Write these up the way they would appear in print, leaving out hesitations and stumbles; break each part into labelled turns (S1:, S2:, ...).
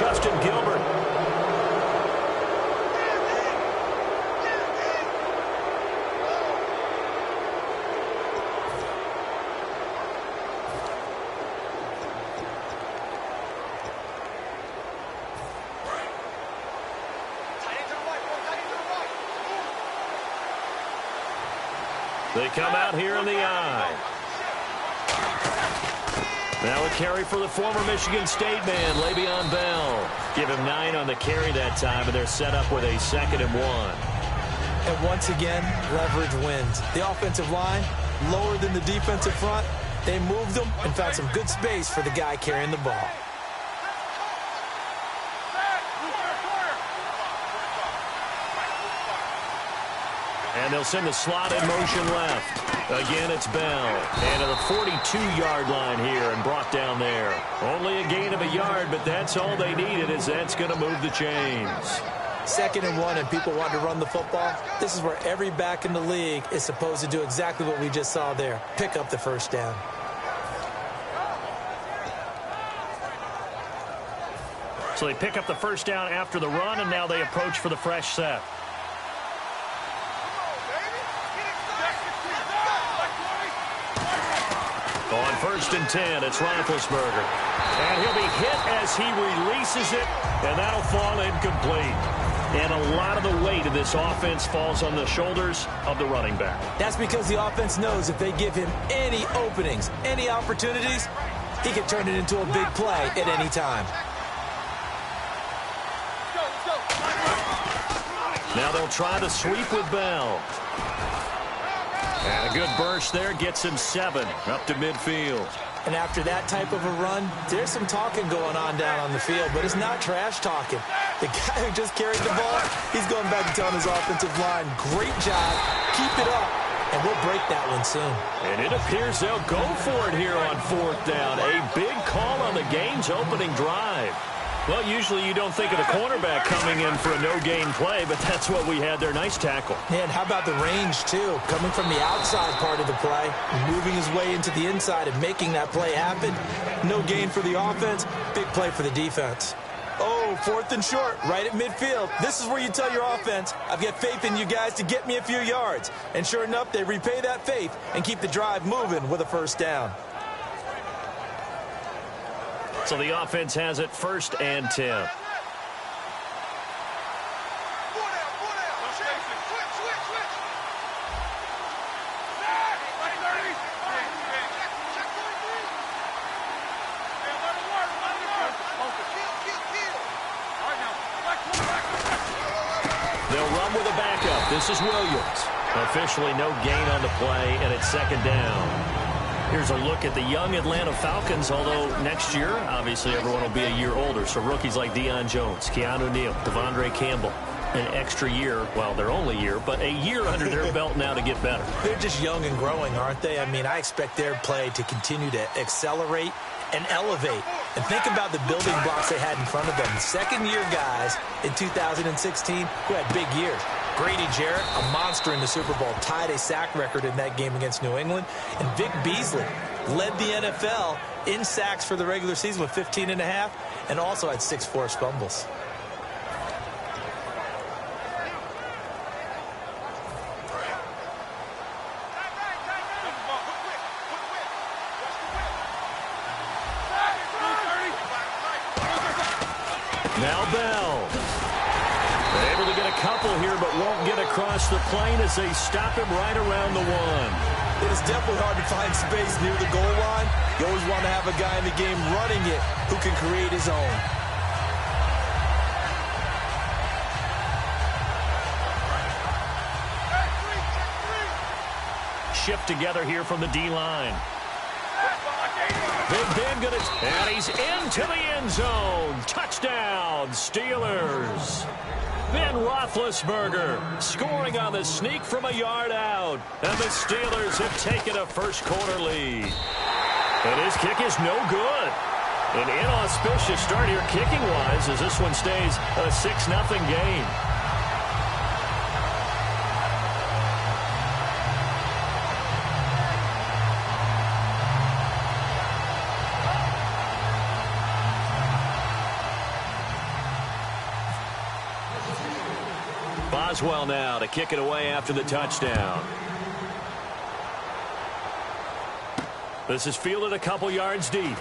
S1: Justin Gilbert. They come out here in the eye. Now a carry for the former Michigan State man, Le'Veon Bell. Give him 9 on the carry that time, and they're set up with a 2nd and 1.
S2: And once again, leverage wins. The offensive line, lower than the defensive front. They moved them and found some good space for the guy carrying the ball.
S1: And they'll send the slot in motion left. Again, it's Bell. And to the 42-yard line here and brought down there. Only a gain of a yard, but that's all they needed, as that's going to move the chains.
S2: 2nd and 1, and people want to run the football. This is where every back in the league is supposed to do exactly what we just saw there. Pick up the first down.
S1: So they pick up the first down after the run, and now they approach for the fresh set. On 1st and 10, it's Roethlisberger. And he'll be hit as he releases it, and that'll fall incomplete. And a lot of the weight of this offense falls on the shoulders of the running back.
S2: That's because the offense knows if they give him any openings, any opportunities, he can turn it into a big play at any time.
S1: Now they'll try the sweep with Bell. And a good burst there gets him 7 up to midfield.
S2: And after that type of a run, there's some talking going on down on the field, but it's not trash talking. The guy who just carried the ball, he's going back and telling his offensive line, great job, keep it up, and we'll break that one soon. And
S1: it appears they'll go for it here on 4th down. A big call on the game's opening drive. Well, usually you don't think of the cornerback coming in for a no-gain play, but that's what we had there. Nice tackle.
S2: Man, how about the range, too? Coming from the outside part of the play, moving his way into the inside and making that play happen. No gain for the offense, big play for the defense. Oh, 4th and short, right at midfield. This is where you tell your offense, I've got faith in you guys to get me a few yards. And sure enough, they repay that faith and keep the drive moving with a first down.
S1: So the offense has it 1st and 10. They'll run with a backup. This is Williams. Officially no gain on the play, and it's 2nd down. Here's a look at the young Atlanta Falcons, although next year, obviously, everyone will be a year older. So rookies like Deion Jones, Keanu Neal, Devondre Campbell, an extra year, well, their only year, but a year under their belt now to get better.
S2: They're just young and growing, aren't they? I mean, I expect their play to continue to accelerate and elevate. And think about the building blocks they had in front of them. Second-year guys in 2016 who had big years. Grady Jarrett, a monster in the Super Bowl, tied a sack record in that game against New England. And Vic Beasley led the NFL in sacks for the regular season with 15.5 and also had 6 forced fumbles.
S1: Now Bell. They're able to get a couple here, but won't get across the plane as they stop him right around the 1.
S2: It is definitely hard to find space near the goal line. You always want to have a guy in the game running it who can create his own.
S1: Shift together here from the D-line. Big Ben gonna, and he's into the end zone. Touchdown, Steelers. Ben Roethlisberger scoring on the sneak from a yard out. And the Steelers have taken a first-quarter lead. And his kick is no good. An inauspicious start here kicking-wise as this one stays a 6-0 game. Boswell now to kick it away after the touchdown. This is fielded a couple yards deep.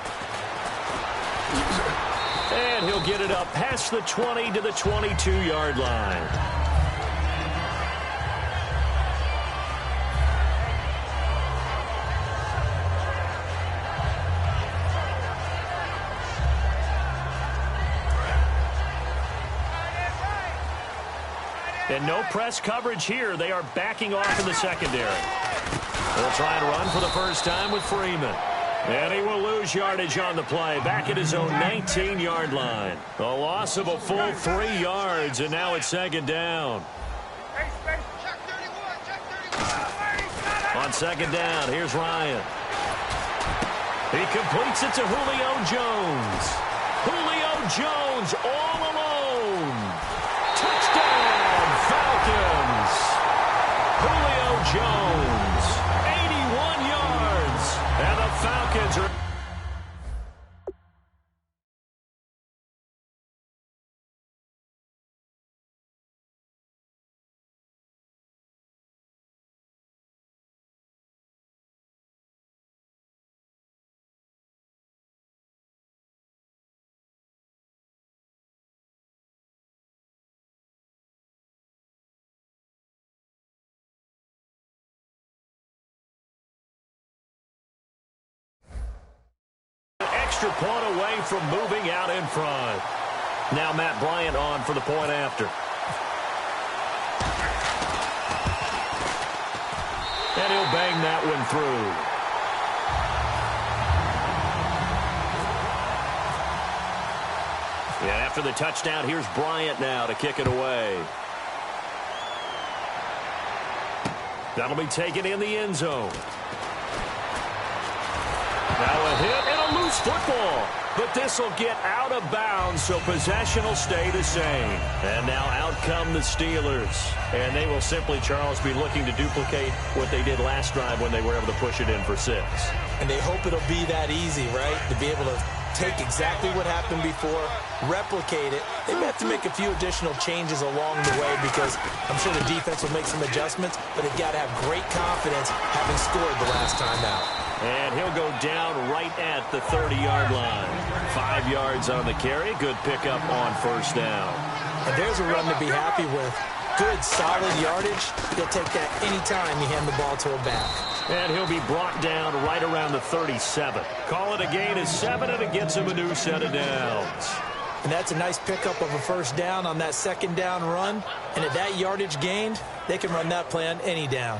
S1: And he'll get it up past the 20 to the 22-yard line. And no press coverage here. They are backing off in the secondary. They'll try and run for the first time with Freeman. And he will lose yardage on the play. Back at his own 19-yard line. A loss of a full 3 yards, and now it's second down. On second down, here's Ryan. He completes it to Julio Jones. Julio Jones all alone. Touchdown, Falcons. Julio Jones, 81 yards. And the Falcons are... extra point away from moving out in front. Now Matt Bryant on for the point after. And he'll bang that one through. And after the touchdown, here's Bryant now to kick it away. That'll be taken in the end zone. Now a hit and a loose football. But this will get out of bounds, so possession will stay the same. And now out come the Steelers. And they will simply, Charles, be looking to duplicate what they did last drive when they were able to push it in for 6.
S2: And they hope it'll be that easy, right? To be able to take exactly what happened before, replicate it. They may have to make a few additional changes along the way because I'm sure the defense will make some adjustments, but they've got to have great confidence having scored the last time out.
S1: And he'll go down right at the 30-yard line. 5 yards on the carry. Good pickup on first down.
S2: And there's a run to be happy with. Good, solid yardage. He'll take that anytime you hand the ball to a back.
S1: And he'll be brought down right around the 37. Call it a gain of 7, and it gets him a new set of downs.
S2: And that's a nice pickup of a first down on that second down run. And at that yardage gained, they can run that play on any down.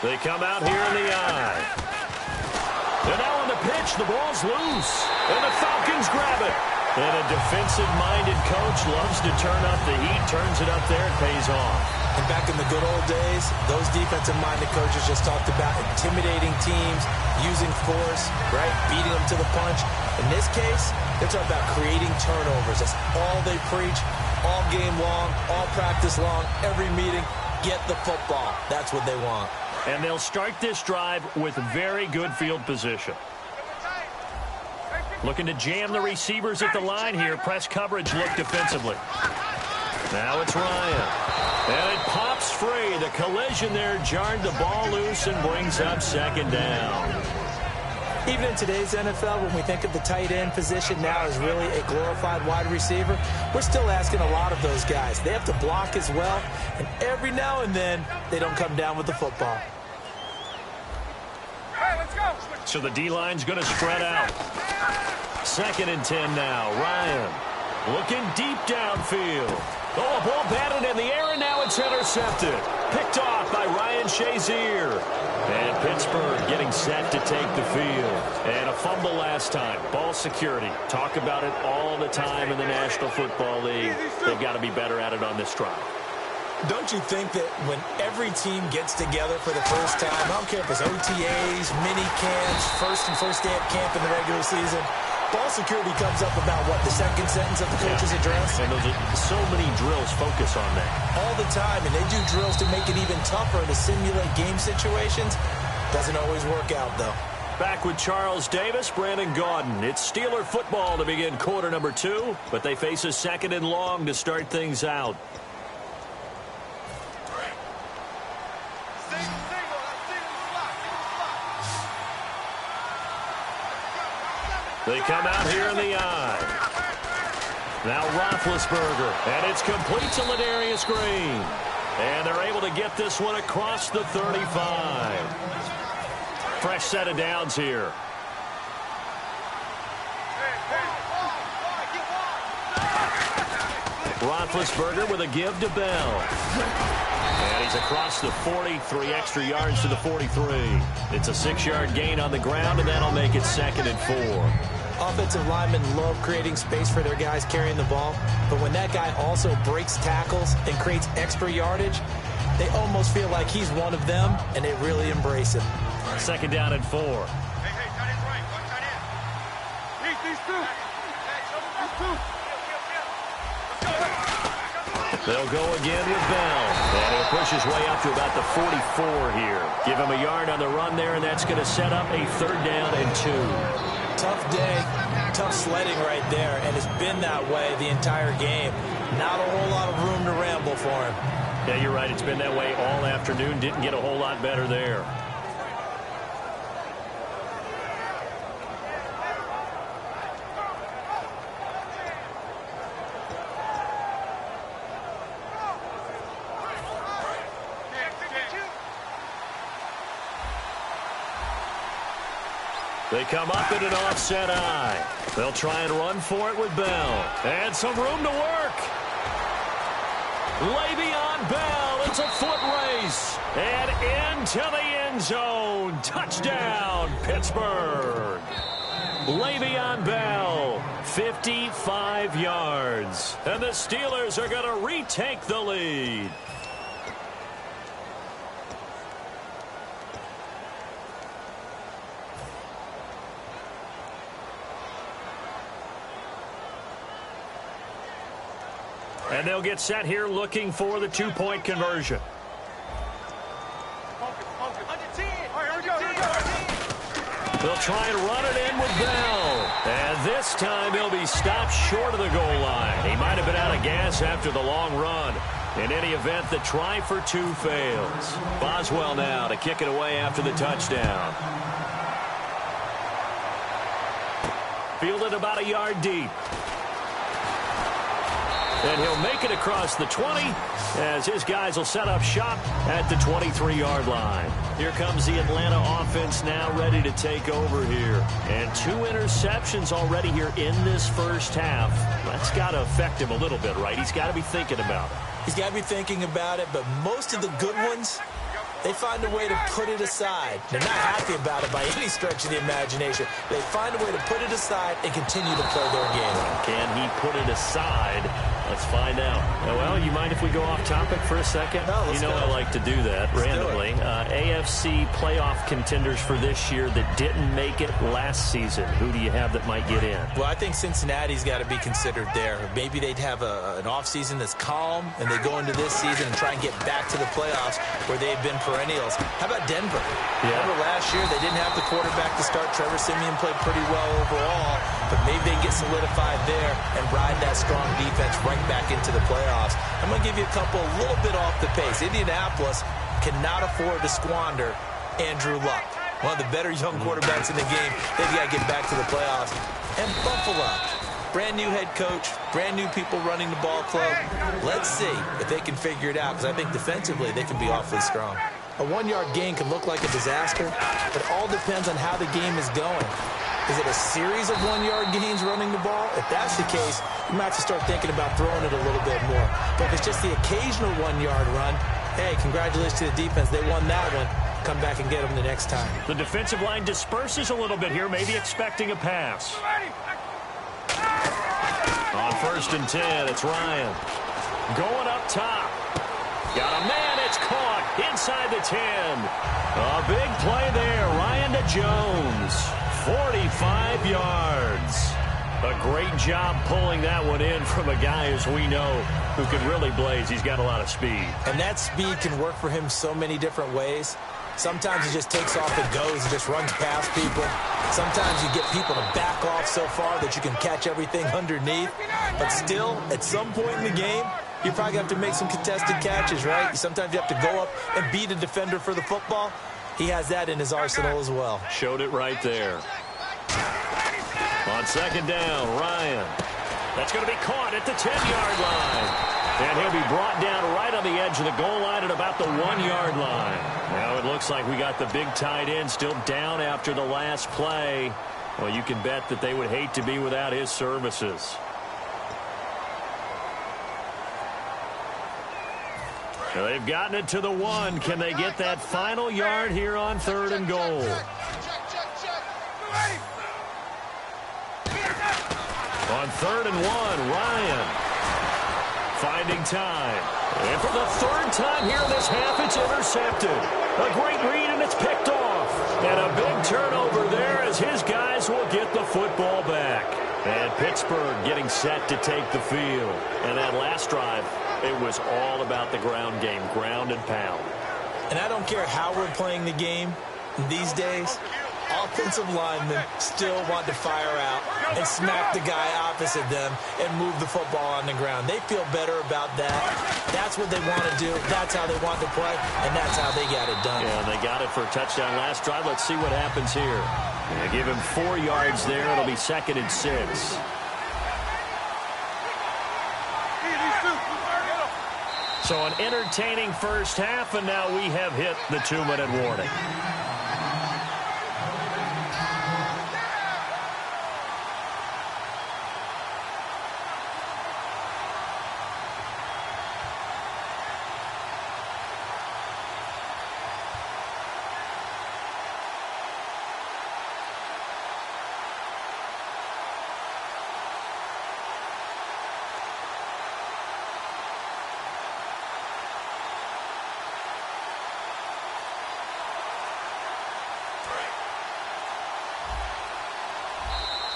S2: They come out here in the eye. And now on the
S1: pitch. The ball's loose. And the Falcons grab it. And a defensive-minded coach loves to turn up the heat, turns it up there, it pays off.
S2: And back in the good old days, those defensive-minded coaches just talked about intimidating teams, using force, right, beating them to the punch. In this case, they're talking about creating turnovers. That's all they preach, all game long, all practice long, every meeting. Get the football. That's what they want.
S1: And they'll start this drive with very good field position. Looking to jam the receivers at the line here. Press coverage look defensively. Now it's Ryan. And it pops free. The collision there jarred the ball loose and brings up second down.
S2: Even in today's NFL, when we think of the tight end position now as really a glorified wide receiver, we're still asking a lot of those guys. They have to block as well, and every now and then, they don't come down with the football.
S3: Hey, let's go.
S1: So the D-line's going to spread out. 2nd and 10 now. Ryan looking deep downfield. Oh, a ball batted in the air, and now it's intercepted. Picked off by Ryan Shazier. And Pittsburgh getting set to take the field. And a fumble last time. Ball security. Talk about it all the time in the National Football League. They've got to be better at it on this drive.
S2: Don't you think that when every team gets together for the first time, I don't care if it's OTAs, mini camps, first day of camp in the regular season, ball security comes up about, what, the second sentence of the coach's address?
S1: And those are so many drills focus on that.
S2: All the time, and they do drills to make it even tougher to simulate game situations. Doesn't always work out, though.
S1: Back with Charles Davis, Brandon Gaudin. It's Steeler football to begin quarter number 2, but they face a 2nd and long to start things out. They come out here in the eye. Now Roethlisberger, and it's complete to Ladarius Green. And they're able to get this one across the 35. Fresh set of downs here. Roethlisberger with a give to Bell. And he's across the 40, 3 extra yards to the 43. It's a 6-yard gain on the ground, and that'll make it 2nd and 4.
S2: Offensive linemen love creating space for their guys carrying the ball, but when that guy also breaks tackles and creates extra yardage, they almost feel like he's one of them, and they really embrace him.
S1: 2nd down and 4.
S3: Hey, tight end right. One tight end. These two. These two.
S1: They'll go again with Bell. And he'll push his way up to about the 44 here. Give him a yard on the run there, and that's going to set up a 3rd down and 2.
S2: Tough day, tough sledding right there, and it's been that way the entire game. Not a whole lot of room to ramble for him.
S1: Yeah, you're right. It's been that way all afternoon. Didn't get a whole lot better there. They come up in an offset eye. They'll try and run for it with Bell. And some room to work. Le'Veon Bell, it's a foot race. And into the end zone. Touchdown, Pittsburgh. Le'Veon Bell, 55 yards. And the Steelers are going to retake the lead. And they'll get set here looking for the 2-point conversion. They'll try and run it in with Bell. And this time he'll be stopped short of the goal line. He might have been out of gas after the long run. In any event, the try for 2 fails. Boswell now to kick it away after the touchdown. Fielded about a yard deep. And he'll make it across the 20 as his guys will set up shop at the 23-yard line. Here comes the Atlanta offense now ready to take over here. And 2 interceptions already here in this first half. That's got to affect him a little bit, right? He's got to be thinking about it.
S2: He's got to be thinking about it, but most of the good ones They find a way to put it aside. They're not happy about it by any stretch of the imagination. They find a way to put it aside and continue to play their game.
S1: Can he put it aside? Let's find out. Well, you mind if we go off topic for a second?
S2: No, let's
S1: go. I like to do that randomly. AFC playoff contenders for this year that didn't make it last season. Who do you have that might get in?
S2: Well, I think Cincinnati's got to be considered there. Maybe they'd have an offseason that's calm, and they go into this season and try and get back to the playoffs where they've been perennials. How about Denver?
S1: Yeah.
S2: Remember last year, they didn't have the quarterback to start. Trevor Siemian played pretty well overall, but maybe they can get solidified there and ride that strong defense right back into the playoffs. I'm going to give you a couple a little bit off the pace. Indianapolis cannot afford to squander Andrew Luck, one of the better young quarterbacks in the game. They've got to get back to the playoffs. And Buffalo, brand new head coach, brand new people running the ball club. Let's see if they can figure it out, because I think defensively they can be awfully strong. A one-yard gain can look like a disaster. It all depends on how the game is going. Is it a series of one-yard gains running the ball? If that's the case, you might have to start thinking about throwing it a little bit more. But if it's just the occasional one-yard run, hey, congratulations to the defense. They won that one. Come back and get them the next time.
S1: The defensive line disperses a little bit here, maybe expecting a pass. On 1st and 10, it's Ryan. Going up top. Got a man, it's caught inside the 10. A big play there, Ryan to Jones. 45 yards. A great job pulling that one in from a guy, as we know, who can really blaze. He's got a lot of speed.
S2: And that speed can work for him so many different ways. Sometimes he just takes off and goes and just runs past people. Sometimes you get people to back off so far that you can catch everything underneath. But still, at some point in the game, you probably have to make some contested catches, right? Sometimes you have to go up and beat a defender for the football. He has that in his arsenal as well.
S1: Showed it right there. On 2nd down, Ryan. That's going to be caught at the 10-yard line. And he'll be brought down right on the edge of the goal line at about the 1-yard line. Now it looks like we got the big tight end still down after the last play. Well, you can bet that they would hate to be without his services. Well, they've gotten it to the 1. Can they get that final yard here on 3rd and goal? On 3rd and 1, Ryan finding time. And for the 3rd time here in this half, it's intercepted. A great read, and it's picked off. And a big turnover there as his guys will get the football back. And Pittsburgh getting set to take the field. And that last drive, it was all about the ground game, ground and pound.
S2: And I don't care how we're playing the game these days, offensive linemen still want to fire out and smack the guy opposite them and move the football on the ground. They feel better about that. That's what they want to do. That's how they want to play, and that's how they got it done.
S1: Yeah, they got it for a touchdown last drive. Let's see what happens here. They give him 4 yards there. It'll be 2nd and 6. So an entertaining first half, and now we have hit the 2-minute warning.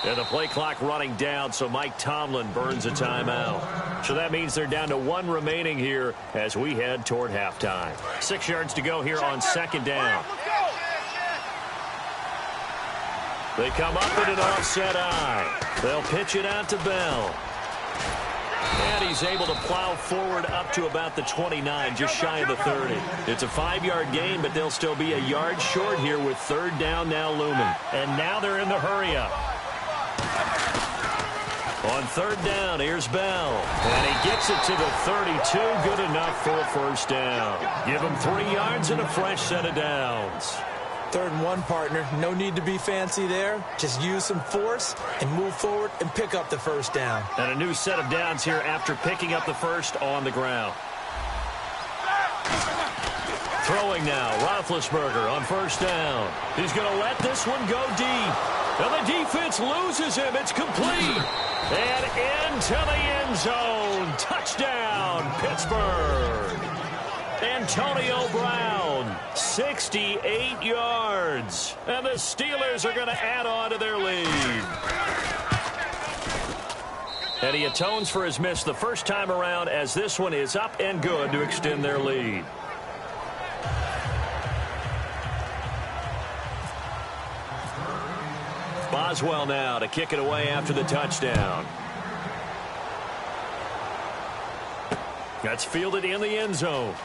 S1: And the play clock running down, so Mike Tomlin burns a timeout. So that means they're down to 1 remaining here as we head toward halftime. 6 yards to go here on 2nd down. They come up with an offset eye. They'll pitch it out to Bell. And he's able to plow forward up to about the 29, just shy of the 30. It's a 5-yard gain, but they'll still be a yard short here with 3rd down now looming. And now they're in the hurry-up. On 3rd down, here's Bell. And he gets it to the 32. Good enough for a 1st down. Give him 3 yards and a fresh set of downs.
S2: 3rd and 1, partner. No need to be fancy there. Just use some force and move forward and pick up the 1st down.
S1: And a new set of downs here after picking up the 1st on the ground. Throwing now, Roethlisberger on first down. He's going to let this one go deep. And the defense loses him. It's complete. And into the end zone. Touchdown, Pittsburgh. Antonio Brown, 68 yards. And the Steelers are going to add on to their lead. And he atones for his miss the first time around, as this one is up and good to extend their lead. Boswell now to kick it away after the touchdown. That's fielded in the end zone.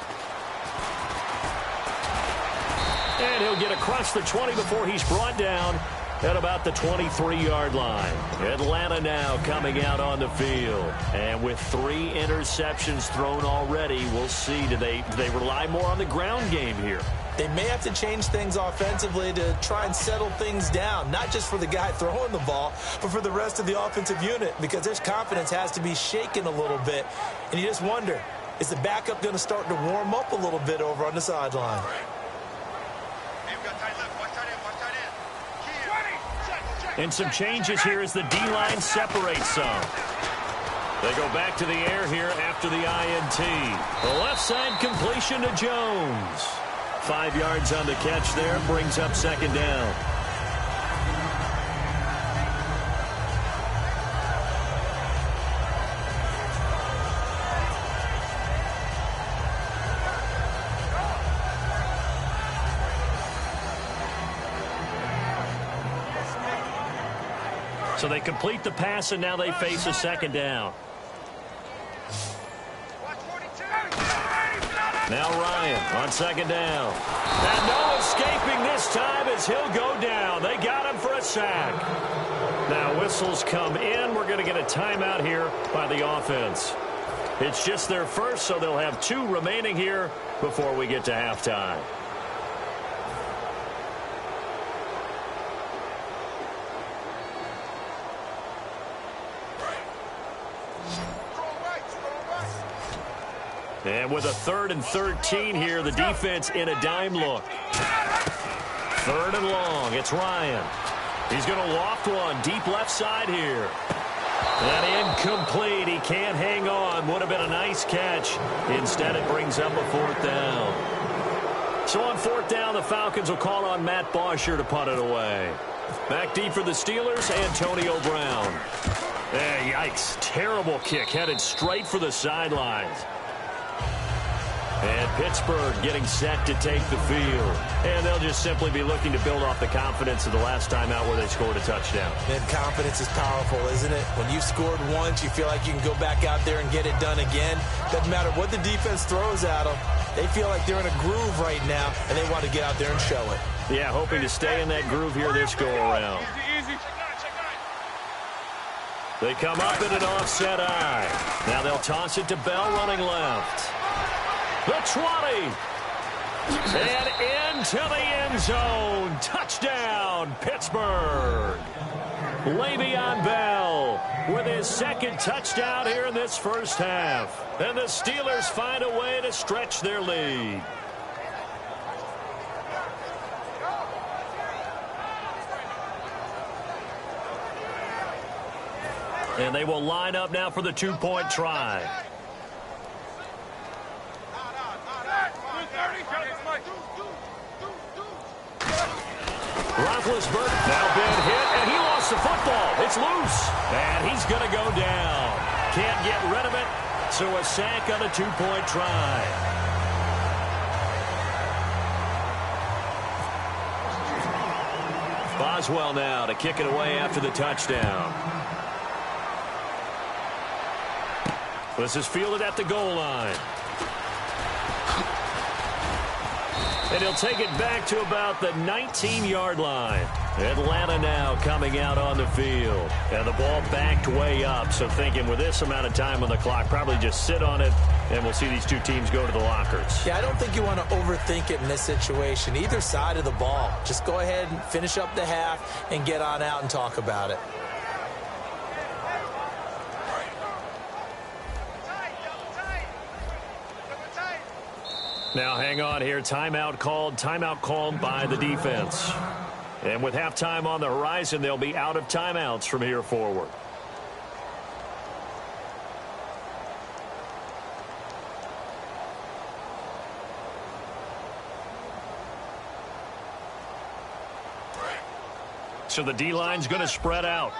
S1: And he'll get across the 20 before he's brought down at about the 23-yard line. Atlanta now coming out on the field. And with 3 interceptions thrown already, we'll see. Do they rely more on the ground game here?
S2: They may have to change things offensively to try and settle things down, not just for the guy throwing the ball, but for the rest of the offensive unit, because their confidence has to be shaken a little bit. And you just wonder, is the backup going to start to warm up a little bit over on the sideline?
S1: And some changes here as the D-line separates some. They go back to the air here after the INT. The left side completion to Jones. 5 yards on the catch there, brings up second down. So they complete the pass, and now they face a second down. Now Ryan on second down. And no escaping this time as he'll go down. They got him for a sack. Now whistles come in. We're going to get a timeout here by the offense. It's just their first, so they'll have 2 remaining here before we get to halftime. And with a 3rd and 13 here, the defense in a dime look. 3rd and long. It's Ryan. He's going to loft one deep left side here. And incomplete. He can't hang on. Would have been a nice catch. Instead, it brings up a 4th down. So on 4th down, the Falcons will call on Matt Bosher to punt it away. Back deep for the Steelers, Antonio Brown. Yikes. Terrible kick. Headed straight for the sidelines. And Pittsburgh getting set to take the field. And they'll just simply be looking to build off the confidence of the last time out where they scored a touchdown.
S2: And confidence is powerful, isn't it? When you've scored once, you feel like you can go back out there and get it done again. Doesn't matter what the defense throws at them. They feel like they're in a groove right now, and they want to get out there and show it.
S1: Yeah, hoping to stay in that groove here this go-around. They come up in an offset eye. Now they'll toss it to Bell running left. The 20. And into the end zone. Touchdown, Pittsburgh. Le'Veon Bell with his 2nd touchdown here in this first half. And the Steelers find a way to stretch their lead. And they will line up now for the 2-point try. Roethlisberger now been hit, and he lost the football. It's loose, and he's going to go down. Can't get rid of it, so a sack on a 2-point try. Boswell now to kick it away after the touchdown. This is fielded at the goal line. And he'll take it back to about the 19-yard line. Atlanta now coming out on the field. And the ball backed way up. So thinking with this amount of time on the clock, probably just sit on it, and we'll see these 2 teams go to the lockers.
S2: Yeah, I don't think you want to overthink it in this situation. Either side of the ball. Just go ahead and finish up the half and get on out and talk about it.
S1: Now hang on here. Timeout called by the defense. And with halftime on the horizon, they'll be out of timeouts from here forward. So the D-line's going to spread out.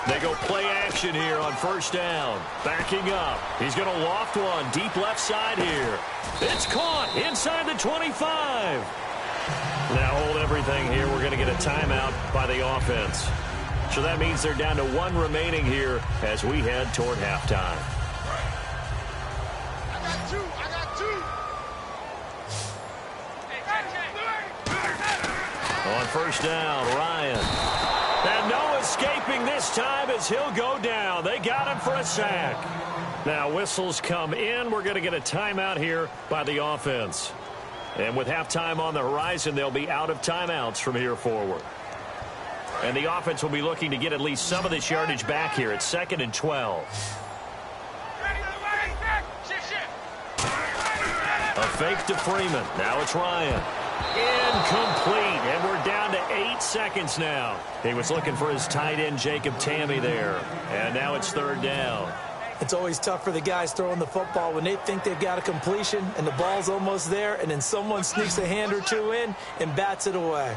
S1: They go play action here on first down. Backing up. He's going to loft one deep left side here. It's caught inside the 25. Now hold everything here. We're going to get a timeout by the offense. So that means they're down to one remaining here as we head toward halftime.
S3: I got two.
S1: On first down, Ryan. And no escaping this time as he'll go down. They got him for a sack. Now whistles come in. We're going to get a timeout here by the offense. And with halftime on the horizon, they'll be out of timeouts from here forward. And the offense will be looking to get at least some of this yardage back here. It's 2nd and 12. A fake to Freeman. Now it's Ryan. Incomplete. And we're down to 8 seconds now. He was looking for his tight end, Jacob Tammy, there. And now it's 3rd down.
S2: It's always tough for the guys throwing the football when they think they've got a completion and the ball's almost there, and then someone sneaks a hand or two in and bats it away.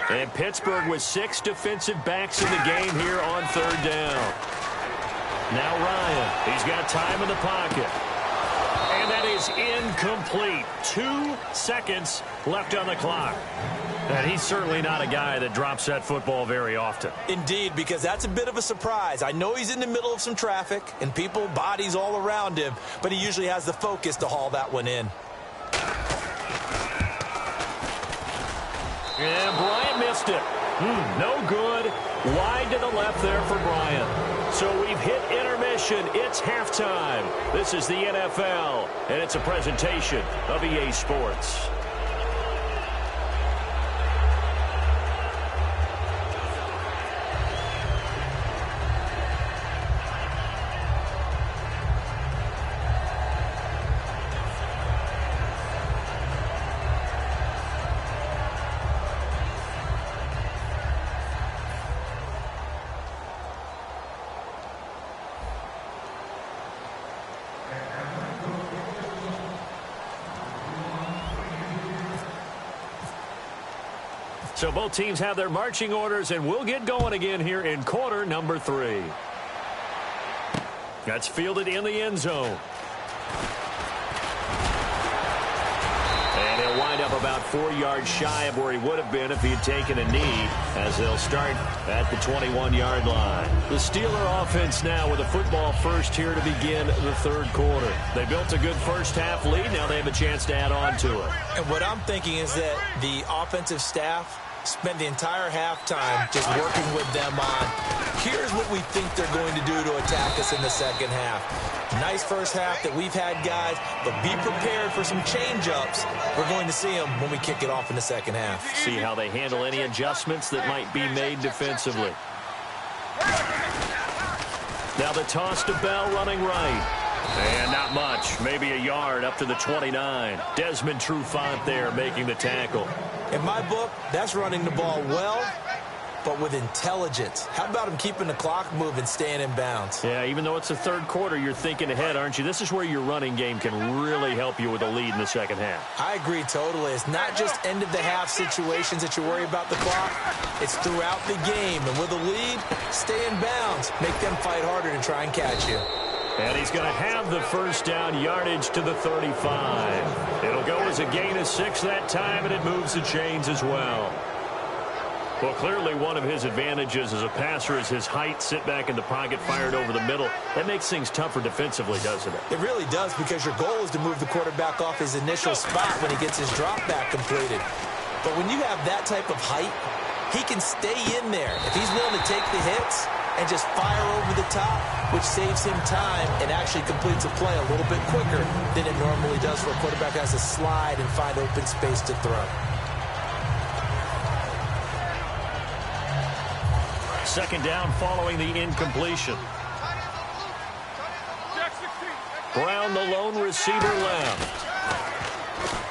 S1: And Pittsburgh with 6 defensive backs in the game here on 3rd down. Now Ryan. He's got time in the pocket. And that is incomplete. 2 seconds left on the clock. And he's certainly not a guy that drops that football very often.
S2: Indeed, because that's a bit of a surprise. I know he's in the middle of some traffic and people, bodies all around him, but he usually has the focus to haul that one in.
S1: And Bryant missed it. No good. Wide to the left there for Bryant. So we've hit intermission. It's halftime. This is the NFL, and it's a presentation of EA Sports. So both teams have their marching orders, and we'll get going again here in quarter number 3. That's fielded in the end zone. And he'll wind up about 4 yards shy of where he would have been if he had taken a knee, as they'll start at the 21-yard line. The Steeler offense now with a football first here to begin the 3rd quarter. They built a good first-half lead. Now they have a chance to add on to it.
S2: And what I'm thinking is that the offensive staff spend the entire halftime just working with them on, here's what we think they're going to do to attack us in the second half. Nice first half that we've had, guys, but be prepared for some change-ups. We're going to see them when we kick it off in the second half.
S1: See how they handle any adjustments that might be made defensively. Now the toss to Bell running right. And not much, maybe a yard up to the 29. Desmond Trufant there making the tackle.
S2: In my book, that's running the ball well, but with intelligence. How about him keeping the clock moving, staying in bounds?
S1: Yeah, even though it's the 3rd quarter, you're thinking ahead, aren't you? This is where your running game can really help you with a lead in the second half.
S2: I agree totally. It's not just end-of-the-half situations that you worry about the clock. It's throughout the game. And with a lead, stay in bounds. Make them fight harder to try and catch you.
S1: And he's going to have the first down, yardage to the 35. It'll go as a gain of 6 that time, and it moves the chains as well. Well, clearly one of his advantages as a passer is his height. Sit back in the pocket, fired over the middle. That makes things tougher defensively, doesn't it?
S2: It really does, because your goal is to move the quarterback off his initial spot when he gets his drop back completed. But when you have that type of height, he can stay in there if he's willing to take the hits and just fire over the top, which saves him time and actually completes a play a little bit quicker than it normally does for a quarterback who has to slide and find open space to throw.
S1: Second down following the incompletion. Brown, the lone receiver, left.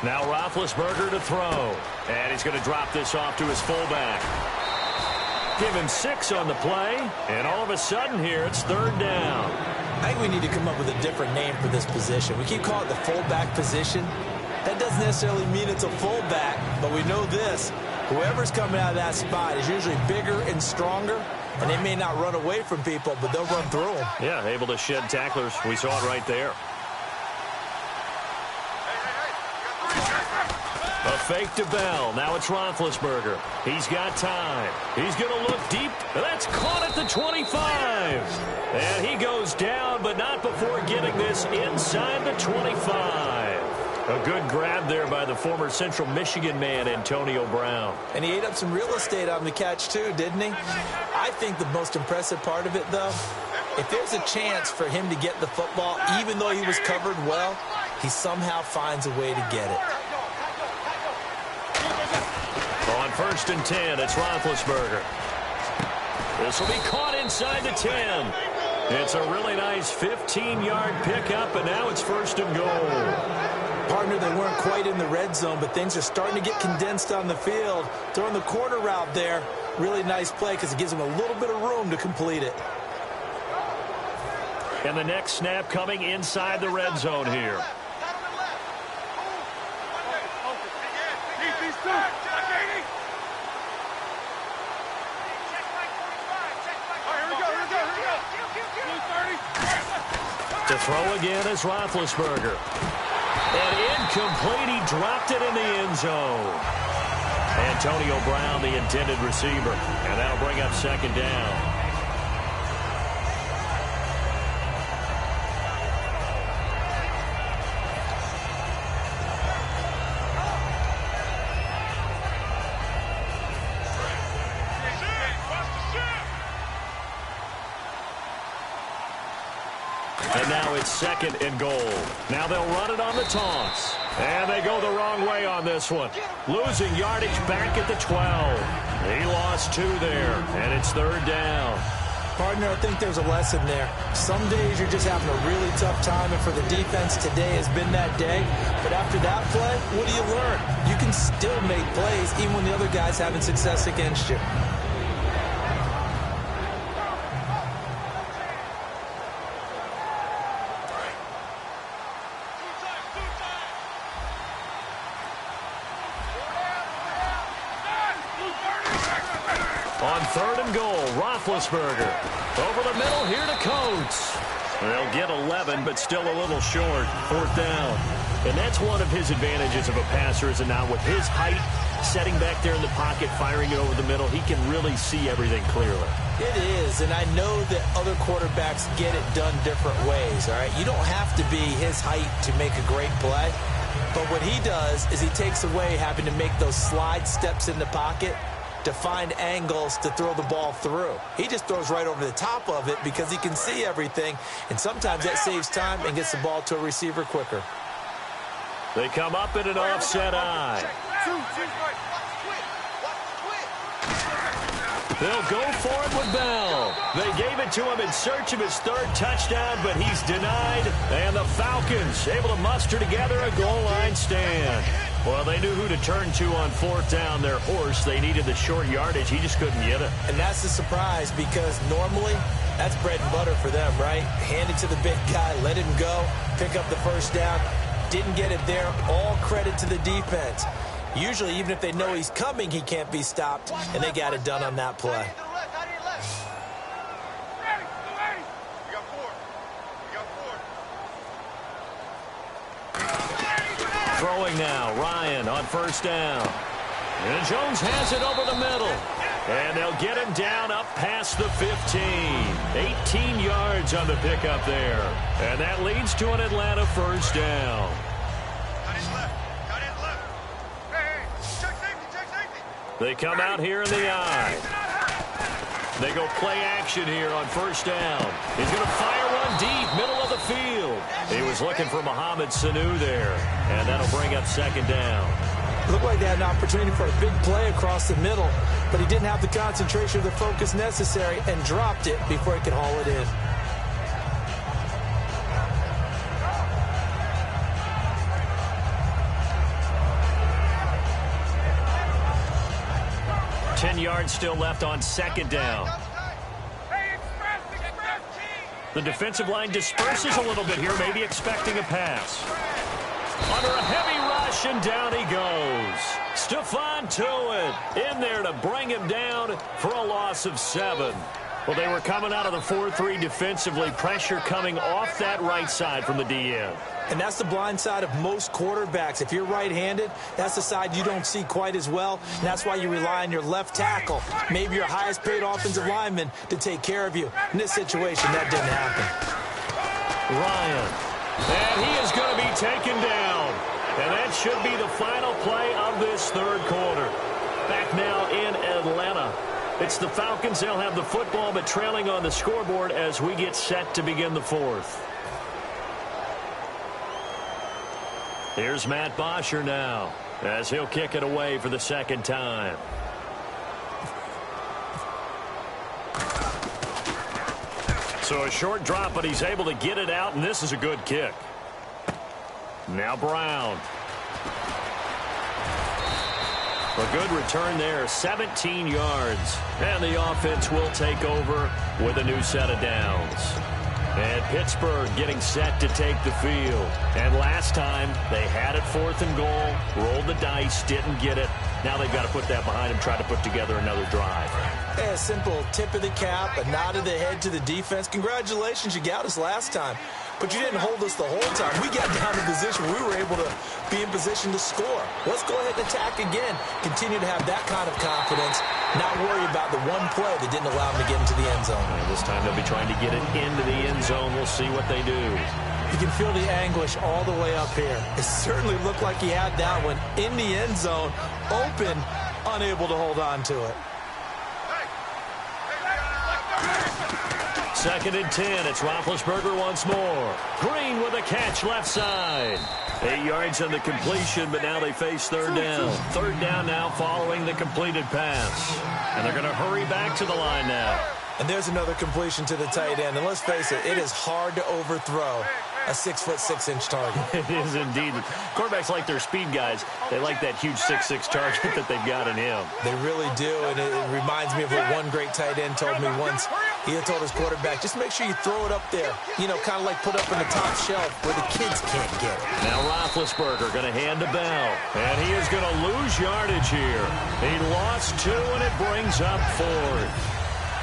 S1: Now Roethlisberger to throw. And he's going to drop this off to his fullback. Give him 6 on the play. And all of a sudden here, it's third down.
S2: I think we need to come up with a different name for this position. We keep calling it the fullback position. That doesn't necessarily mean it's a fullback, but we know this. Whoever's coming out of that spot is usually bigger and stronger, and they may not run away from people, but they'll run through them.
S1: Yeah, able to shed tacklers. We saw it right there. A fake to Bell. Now it's Roethlisberger. He's got time. He's going to look deep. That's caught at the 25. And he goes down, but not before getting this inside the 25. A good grab there by the former Central Michigan man, Antonio Brown.
S2: And he ate up some real estate on the catch, too, didn't he? I think the most impressive part of it, though, if there's a chance for him to get the football, even though he was covered well, he somehow finds a way to get it.
S1: On 1st and 10, it's Roethlisberger. This will be caught inside the 10. It's a really nice 15-yard pickup, and now it's 1st and goal.
S2: Partner, they weren't quite in the red zone, but things are starting to get condensed on the field. Throwing the corner route there, really nice play because it gives them a little bit of room to complete it.
S1: And the next snap coming inside the red zone here. To throw again is Roethlisberger. And incomplete. He dropped it in the end zone. Antonio Brown, the intended receiver. And that'll bring up 2nd down. And now it's 2nd and goal. Now they'll run it on the toss. And they go the wrong way on this one. Losing yardage back at the 12. He lost 2 there, and it's 3rd down.
S2: Partner, I think there's a lesson there. Some days you're just having a really tough time, and for the defense, today has been that day. But after that play, what do you learn? You can still make plays even when the other guy's having success against you.
S1: On 3rd and goal, Roethlisberger. Over the middle here to Coates. They'll get 11, but still a little short. 4th down. And that's one of his advantages of a passer, is it not? With his height, setting back there in the pocket, firing it over the middle, he can really see everything clearly.
S2: It is, and I know that other quarterbacks get it done different ways, all right? You don't have to be his height to make a great play. But what he does is he takes away having to make those slide steps in the pocket to find angles to throw the ball through. He just throws right over the top of it because he can see everything, and sometimes that saves time and gets the ball to a receiver quicker.
S1: They come up in an offset eye. They'll go for it with Bell. They gave it to him in search of his 3rd touchdown, but he's denied. And the Falcons able to muster together a goal line stand. Well, they knew who to turn to on 4th down. Their horse, they needed the short yardage. He just couldn't get it.
S2: And that's the surprise, because normally that's bread and butter for them, right? Hand it to the big guy, let him go, pick up the 1st down. Didn't get it there. All credit to the defense. Usually, even if they know he's coming, he can't be stopped, and they got it done on that play.
S1: Throwing now, Ryan on 1st down. And Jones has it over the middle. And they'll get him down up past the 15. 18 yards on the pickup there. And that leads to an Atlanta 1st down. They come out here in the eye. They go play action here on 1st down. He's going to fire one deep, middle of the field. He was looking for Mohamed Sanu there, and that'll bring up 2nd down.
S2: Looked like they had an opportunity for a big play across the middle, but he didn't have the concentration or the focus necessary and dropped it before he could haul it in.
S1: Yards still left on second down. The defensive line disperses a little bit here, maybe expecting a pass. Under a heavy rush, and down he goes. Stephon Tuitt in there to bring him down for a loss of 7. Well, they were coming out of the 4-3 defensively. Pressure coming off that right side from the DN.
S2: And that's the blind side of most quarterbacks. If you're right-handed, that's the side you don't see quite as well. And that's why you rely on your left tackle, maybe your highest-paid offensive lineman, to take care of you. In this situation, that didn't happen.
S1: Ryan. And he is going to be taken down. And that should be the final play of this third quarter. Back now in Atlanta. It's the Falcons. They'll have the football, but trailing on the scoreboard as we get set to begin the fourth. Here's Matt Bosher now as he'll kick it away for the second time. So a short drop, but he's able to get it out, and this is a good kick. Now Brown. A good return there, 17 yards. And the offense will take over with a new set of downs. And Pittsburgh getting set to take the field. And last time, they had it 4th and goal, rolled the dice, didn't get it. Now they've got to put that behind them, try to put together another drive.
S2: A simple tip of the cap, a nod of the head to the defense. Congratulations, you got us last time. But you didn't hold us the whole time. We got down to position where we were able to be in position to score. Let's go ahead and attack again. Continue to have that kind of confidence. Not worry about the one play that didn't allow them to get into the end zone.
S1: And this time they'll be trying to get it into the end zone. We'll see what they do.
S2: You can feel the anguish all the way up here. It certainly looked like he had that one in the end zone, open, unable to hold on to it.
S1: 2nd and 10. It's Roethlisberger once more. Green with a catch left side. 8 yards on the completion, but now they face third down. Third down now following the completed pass. And they're going to hurry back to the line now.
S2: And there's another completion to the tight end. And let's face it, it is hard to overthrow a 6'6" target.
S1: It is indeed. Quarterbacks like their speed guys. They like that huge 6'6" target that they've got in him.
S2: They really do, and it reminds me of what one great tight end told me once. He had told his quarterback, just make sure you throw it up there. You know, kind of like put up in the top shelf where the kids can't get it.
S1: Now Roethlisberger going to hand to Bell. And he is going to lose yardage here. He lost 2, and it brings up 4th.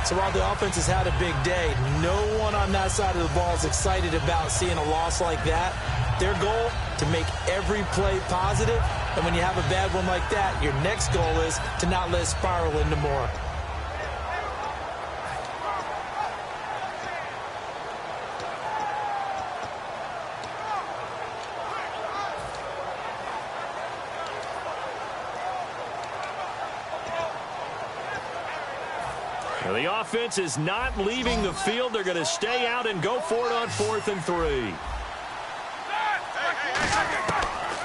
S2: So while the offense has had a big day, no one on that side of the ball is excited about seeing a loss like that. Their goal, to make every play positive. And when you have a bad one like that, your next goal is to not let it spiral into more.
S1: The offense is not leaving the field. They're going to stay out and go for it on 4th and 3.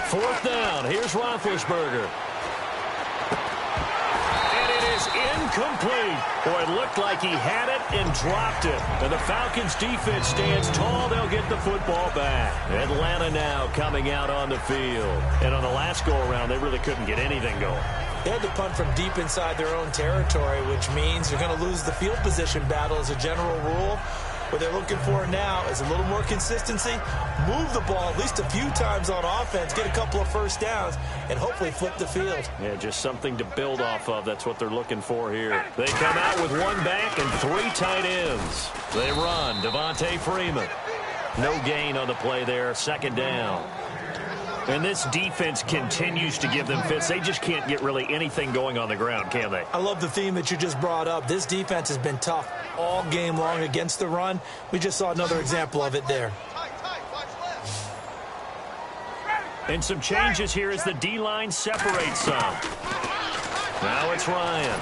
S1: 4th down. Here's Roethlisberger. And it is incomplete. Boy, it looked like he had it and dropped it. And the Falcons defense stands tall. They'll get the football back. Atlanta now coming out on the field. And on the last go-around, they really couldn't get anything going.
S2: They had to punt from deep inside their own territory, which means you're going to lose the field position battle as a general rule. What they're looking for now is a little more consistency, move the ball at least a few times on offense, get a couple of first downs, and hopefully flip the field.
S1: Yeah, just something to build off of. That's what they're looking for here. They come out with 1 back and 3 tight ends. They run. Devontae Freeman. No gain on the play there. 2nd down. And this defense continues to give them fits. They just can't get really anything going on the ground, can they?
S2: I love the theme that you just brought up. This defense has been tough all game long against the run. We just saw another example of it there.
S1: And some changes here as the D-line separates some. Now it's Ryan.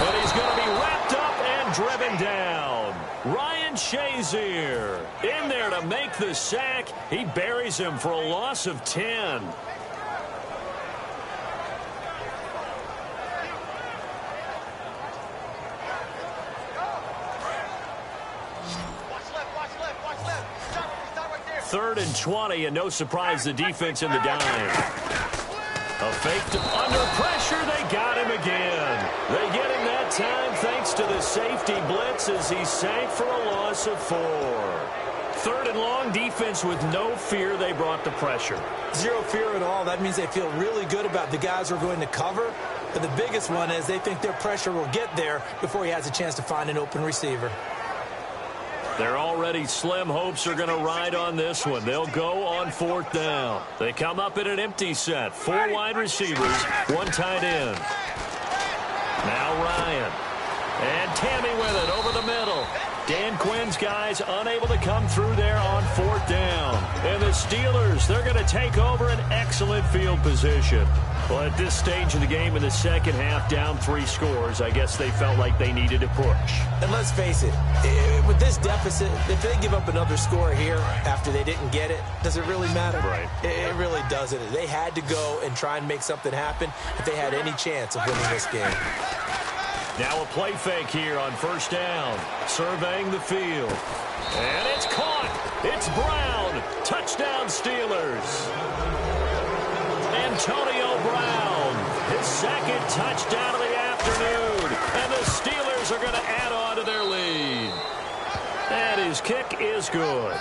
S1: But he's going to be wrapped up and driven down. Ryan Shazier in there to make the sack. He buries him for a loss of 10. 3rd and 20, and no surprise the defense in the dime. A fake to under pressure. They got him again. They get him that time thanks to the safety blitz as he sank for a loss of 4. 3rd and long, defense with no fear. They brought the pressure.
S2: Zero fear at all. That means they feel really good about the guys who are going to cover. But the biggest one is they think their pressure will get there before he has a chance to find an open receiver.
S1: Their already slim hopes are going to ride on this one. They'll go on 4th down. They come up in an empty set. 4 wide receivers, 1 tight end. Now Ryan. And Tammy with it over the middle. Dan Quinn's guys unable to come through there on 4th down. And the Steelers, they're going to take over an excellent field position. Well, at this stage of the game in the second half, down 3 scores, I guess they felt like they needed to push.
S2: And let's face it, with this deficit, if they give up another score here after they didn't get it, does it really matter?
S1: Right.
S2: It really doesn't. They had to go and try and make something happen if they had any chance of winning this game.
S1: Now a play fake here on 1st down. Surveying the field. And it's caught. It's Brown. Touchdown Steelers. Antonio Brown. His 2nd touchdown of the afternoon. And the Steelers are going to add on to their lead. And his kick is good.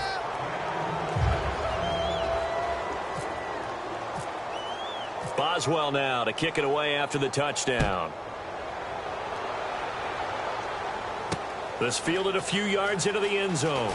S1: Boswell now to kick it away after the touchdown. This fielded a few yards into the end zone.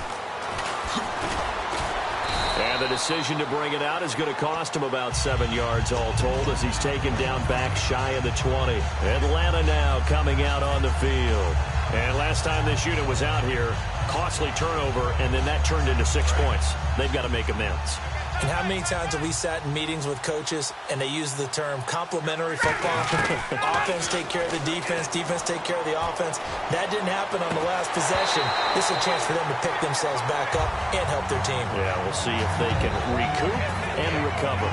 S1: And the decision to bring it out is going to cost him about 7 yards all told as he's taken down back shy of the 20. Atlanta now coming out on the field. And last time this unit was out here, costly turnover, and then that turned into 6 points. They've got to make amends.
S2: And how many times have we sat in meetings with coaches and they use the term complementary football? Offense take care of the defense, defense take care of the offense. That didn't happen on the last possession. This is a chance for them to pick themselves back up and help their team.
S1: Yeah, we'll see if they can recoup and recover.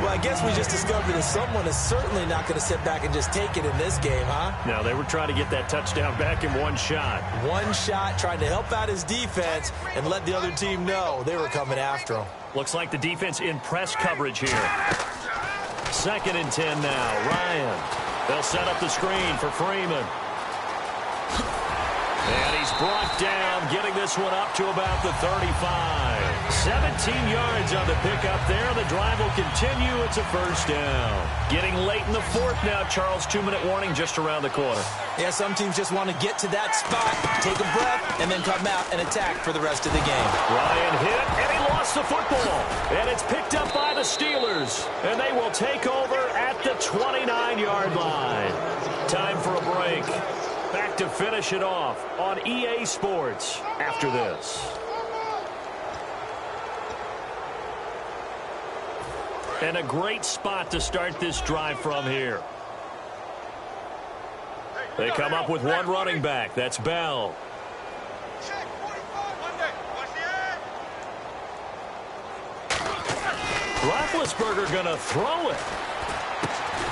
S2: Well, I guess we just discovered that someone is certainly not going to sit back and just take it in this game, huh?
S1: No, they were trying to get that touchdown back in one shot.
S2: One shot, trying to help out his defense and let the other team know they were coming after him.
S1: Looks like the defense in press coverage here. 2nd and 10 now. Ryan. They'll set up the screen for Freeman. And he's brought down, getting this one up to about the 35. 17 yards on the pickup there. The drive will continue. It's a 1st down. Getting late in the 4th now, Charles. 2-minute warning just around the corner.
S2: Yeah, some teams just want to get to that spot, take a breath, and then come out and attack for the rest of the game.
S1: Ryan hit, and he lost the football. And it's picked up by the Steelers. And they will take over at the 29-yard line. Time for a break. Back to finish it off on EA Sports after this. And a great spot to start this drive from here. They come up with one running back. That's Bell. Roethlisberger going to throw it.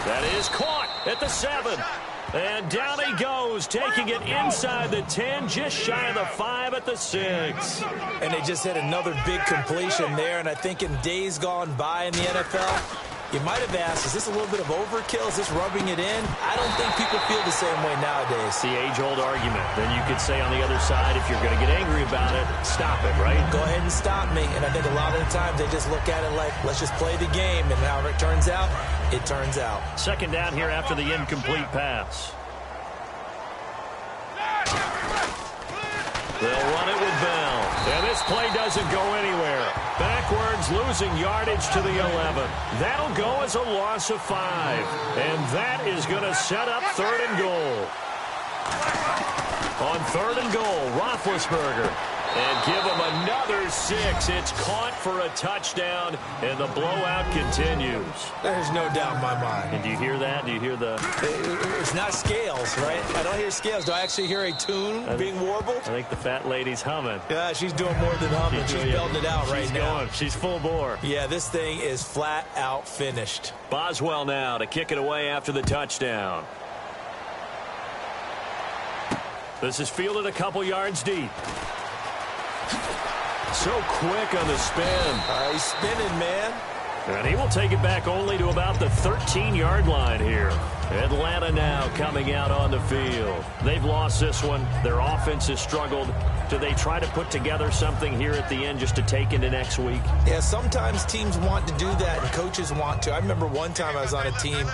S1: That is caught at the 7. And down he goes, taking it inside the 10, just shy of the 5 at the 6.
S2: And they just hit another big completion there. And I think in days gone by in the NFL, you might have asked, is this a little bit of overkill? Is this rubbing it in? I don't think people feel the same way nowadays.
S1: The age-old argument. Then you could say on the other side, if you're going to get angry about it, stop it, right?
S2: Go ahead and stop me. And I think a lot of the times they just look at it like, let's just play the game. And however it turns out, it turns out.
S1: 2nd down here after the incomplete pass. They'll run it with Bell. And this play doesn't go anywhere. Backwards, losing yardage to the 11. That'll go as a loss of 5. And that is going to set up 3rd and goal. On 3rd and goal, Roethlisberger. And give him another 6. It's caught for a touchdown, and the blowout continues.
S2: There's no doubt in my mind.
S1: And do you hear that? Do you hear the...
S2: It's not scales, right? I don't hear scales. Do I actually hear a tune being warbled?
S1: I think the fat lady's humming.
S2: Yeah, she's doing more than humming. She's belting it out right now.
S1: Going. She's full bore.
S2: Yeah, this thing is flat out finished.
S1: Boswell now to kick it away after the touchdown. This is fielded a couple yards deep. So quick on the spin.
S2: He's spinning, man.
S1: And he will take it back only to about the 13-yard line here. Atlanta now coming out on the field. They've lost this one. Their offense has struggled. Do they try to put together something here at the end just to take into next week?
S2: Yeah, sometimes teams want to do that and coaches want to. I remember one time I was on a team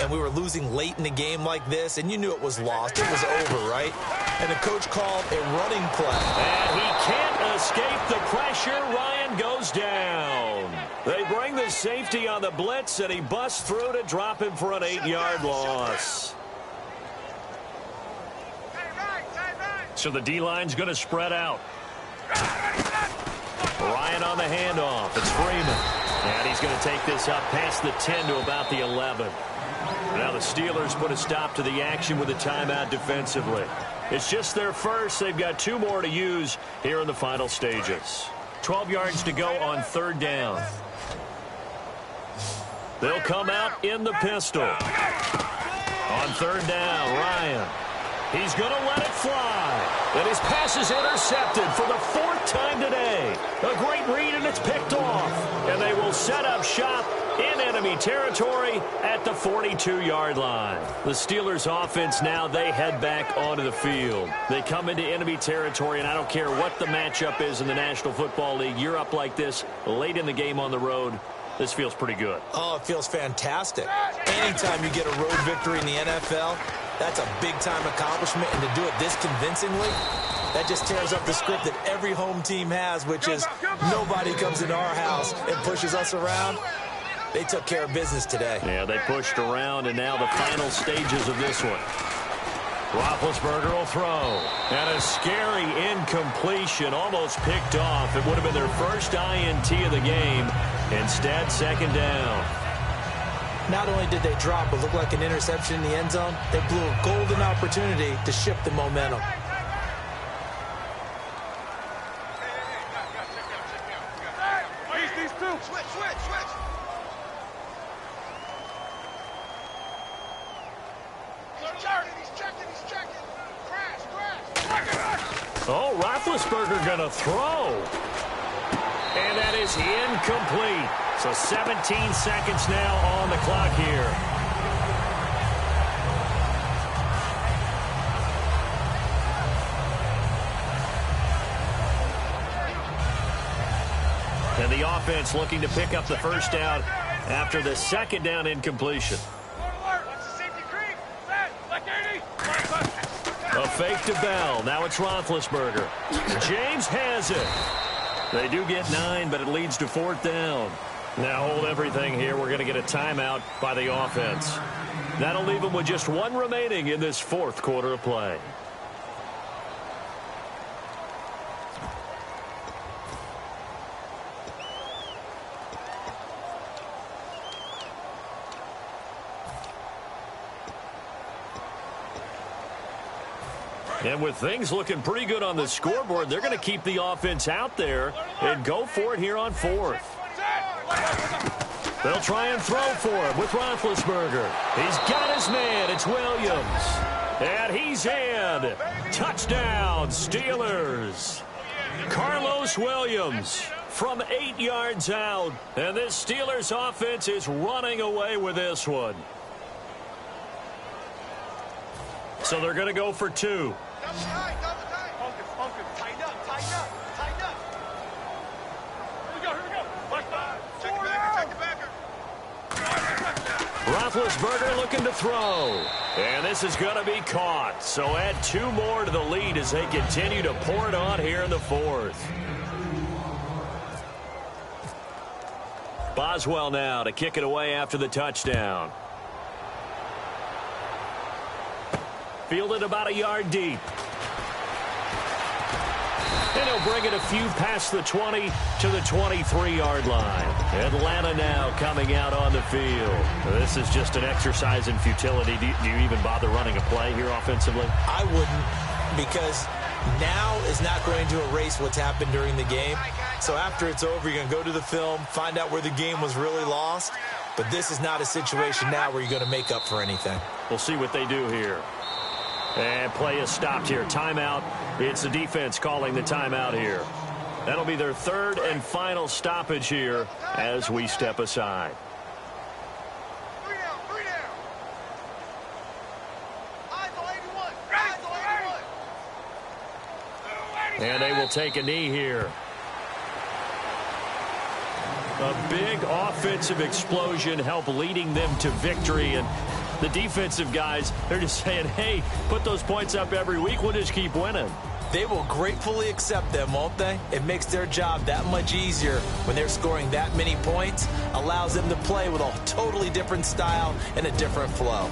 S2: and we were losing late in the game like this, and you knew it was lost. It was over, right? And the coach called a running play.
S1: And he can't escape the pressure. Ryan goes down. They bring the safety on the blitz, and he busts through to drop him for an 8-yard loss. So the D-line's going to spread out. Ryan on the handoff. It's Freeman. And he's going to take this up past the 10 to about the 11. Now the Steelers put a stop to the action with a timeout defensively. It's just their first. They've got 2 more to use here in the final stages. 12 yards to go on 3rd down. They'll come out in the pistol. On 3rd down, Ryan. He's going to let it fly. And his pass is intercepted for the 4th time today. A great read, and it's picked off. And they will set up shop in enemy territory at the 42-yard line. The Steelers' offense now, they head back onto the field. They come into enemy territory, and I don't care what the matchup is in the National Football League. You're up like this late in the game on the road. This feels pretty good.
S2: Oh, it feels fantastic. Anytime you get a road victory in the NFL, that's a big-time accomplishment, and to do it this convincingly, that just tears up the script that every home team has, which is nobody comes into our house and pushes us around. They took care of business today.
S1: Yeah, they pushed around, and now the final stages of this one. Roethlisberger will throw. And a scary incompletion, almost picked off. It would have been their first INT of the game. Instead, 2nd down.
S2: Not only did they drop what looked like an interception in the end zone, they blew a golden opportunity to shift the momentum.
S1: Oh, Roethlisberger going to throw. And that is incomplete. So 17 seconds now on the clock here. And the offense looking to pick up the first down after the 2nd down incompletion. A fake to Bell. Now it's Roethlisberger. James has it. They do get 9, but it leads to 4th down. Now hold everything here. We're going to get a timeout by the offense. That'll leave them with just 1 remaining in this 4th quarter of play. And with things looking pretty good on the scoreboard, they're going to keep the offense out there and go for it here on 4th. They'll try and throw for him with Roethlisberger. He's got his man. It's Williams. And he's in. Touchdown, Steelers. Carlos Williams from 8 yards out. And this Steelers offense is running away with this one. So they're going to go for 2.
S3: Double tight. Focus. Tighten up. Here we go. Check the backer.
S1: Roethlisberger looking to throw. And this is going to be caught. So add 2 more to the lead as they continue to pour it on here in the 4th. Boswell now to kick it away after the touchdown. Fielded about a yard deep. And he'll bring it a few past the 20 to the 23-yard line. Atlanta now coming out on the field. This is just an exercise in futility. Do you even bother running a play here offensively?
S2: I wouldn't, because now is not going to erase what's happened during the game. So after it's over, you're going to go to the film, find out where the game was really lost. But this is not a situation now where you're going to make up for anything.
S1: We'll see what they do here. And play is stopped here. Timeout. It's the defense calling the timeout here. That'll be their third and final stoppage here as we step aside.
S3: 3 down, 3 down. Eyes on 81. Eyes on 81.
S1: And they will take a knee here. A big offensive explosion helped leading them to victory. And the defensive guys, they're just saying, hey, put those points up every week. We'll just keep winning.
S2: They will gratefully accept them, won't they? It makes their job that much easier when they're scoring that many points. Allows them to play with a totally different style and a different flow.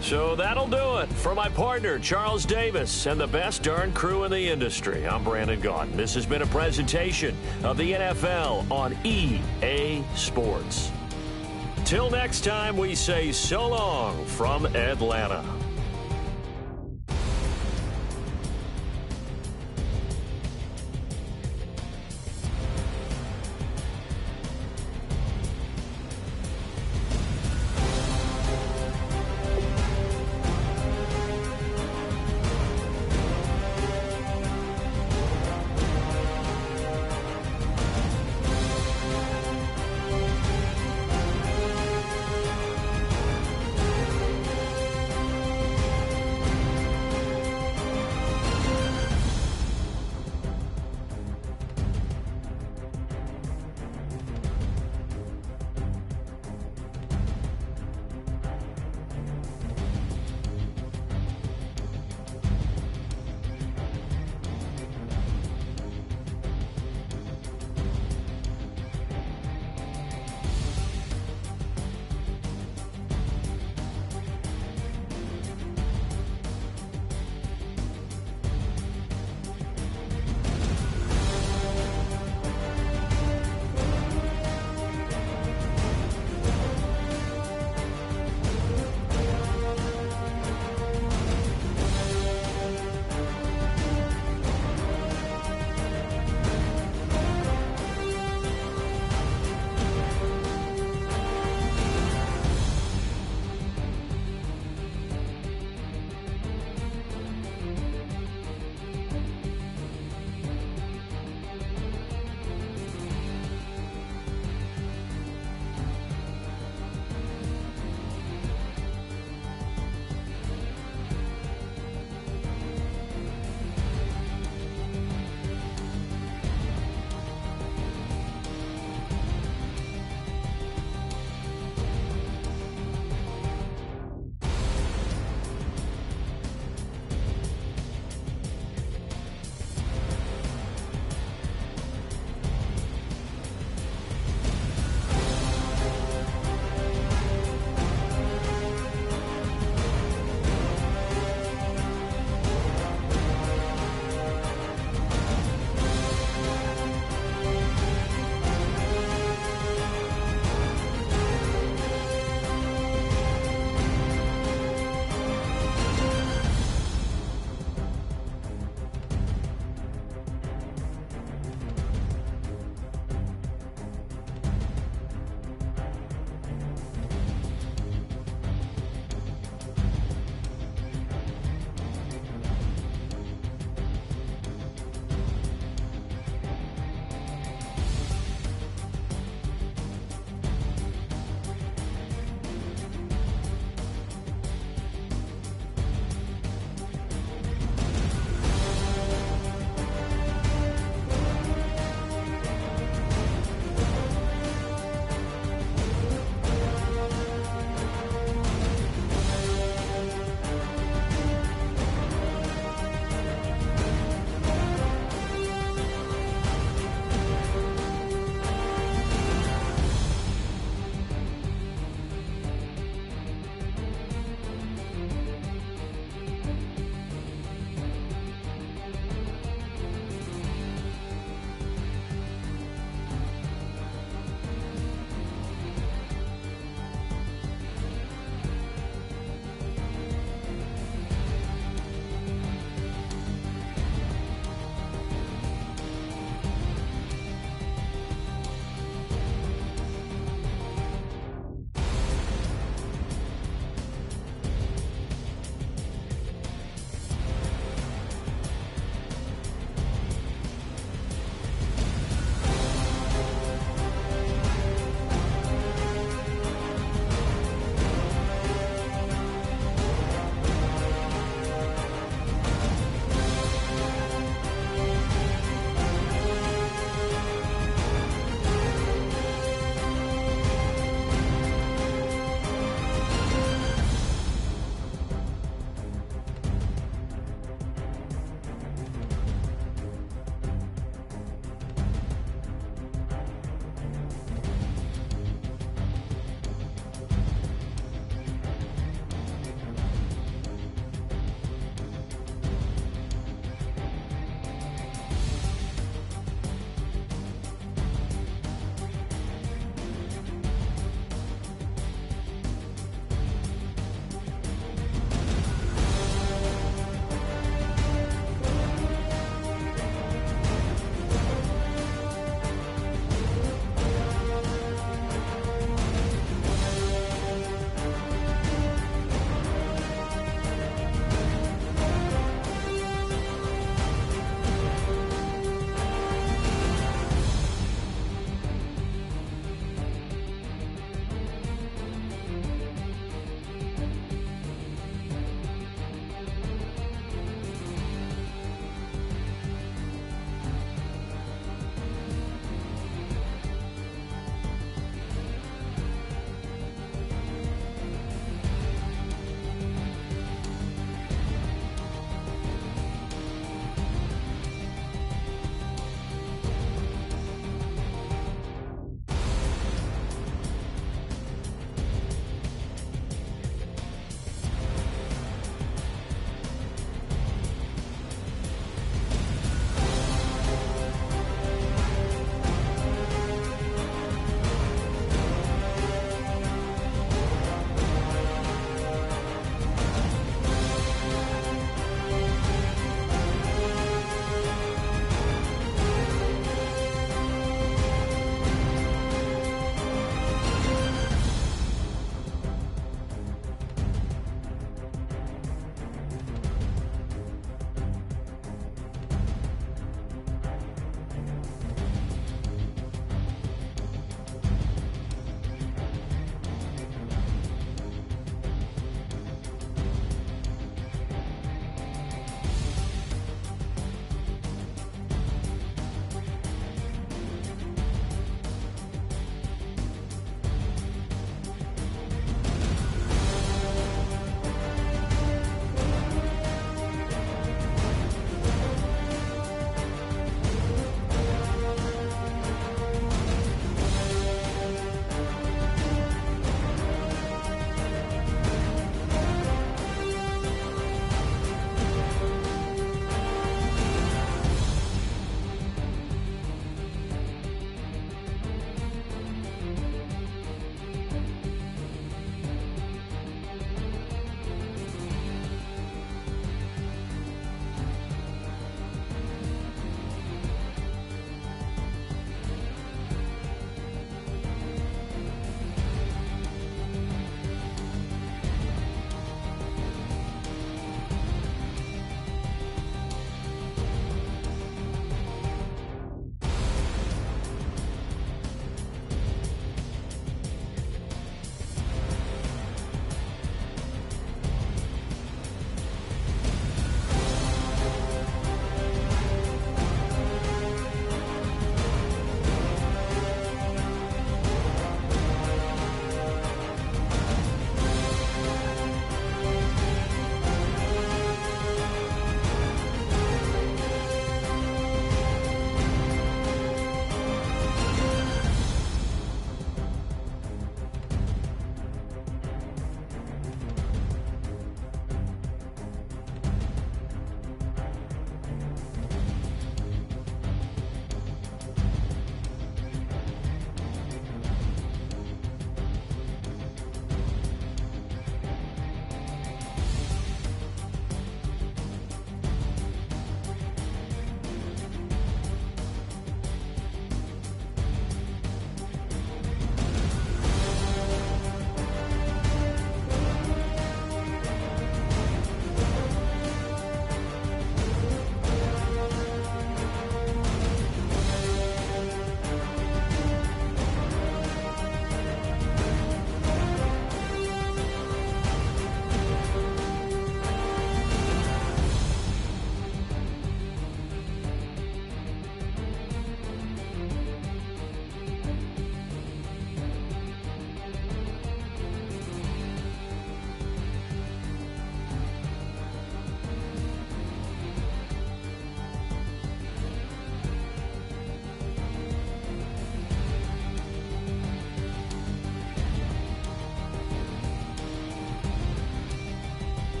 S1: So that'll do it. For my partner, Charles Davis, and the best darn crew in the industry, I'm Brandon Gaudin. This has been a presentation of the NFL on EA Sports. Till next time, we say so long from Atlanta.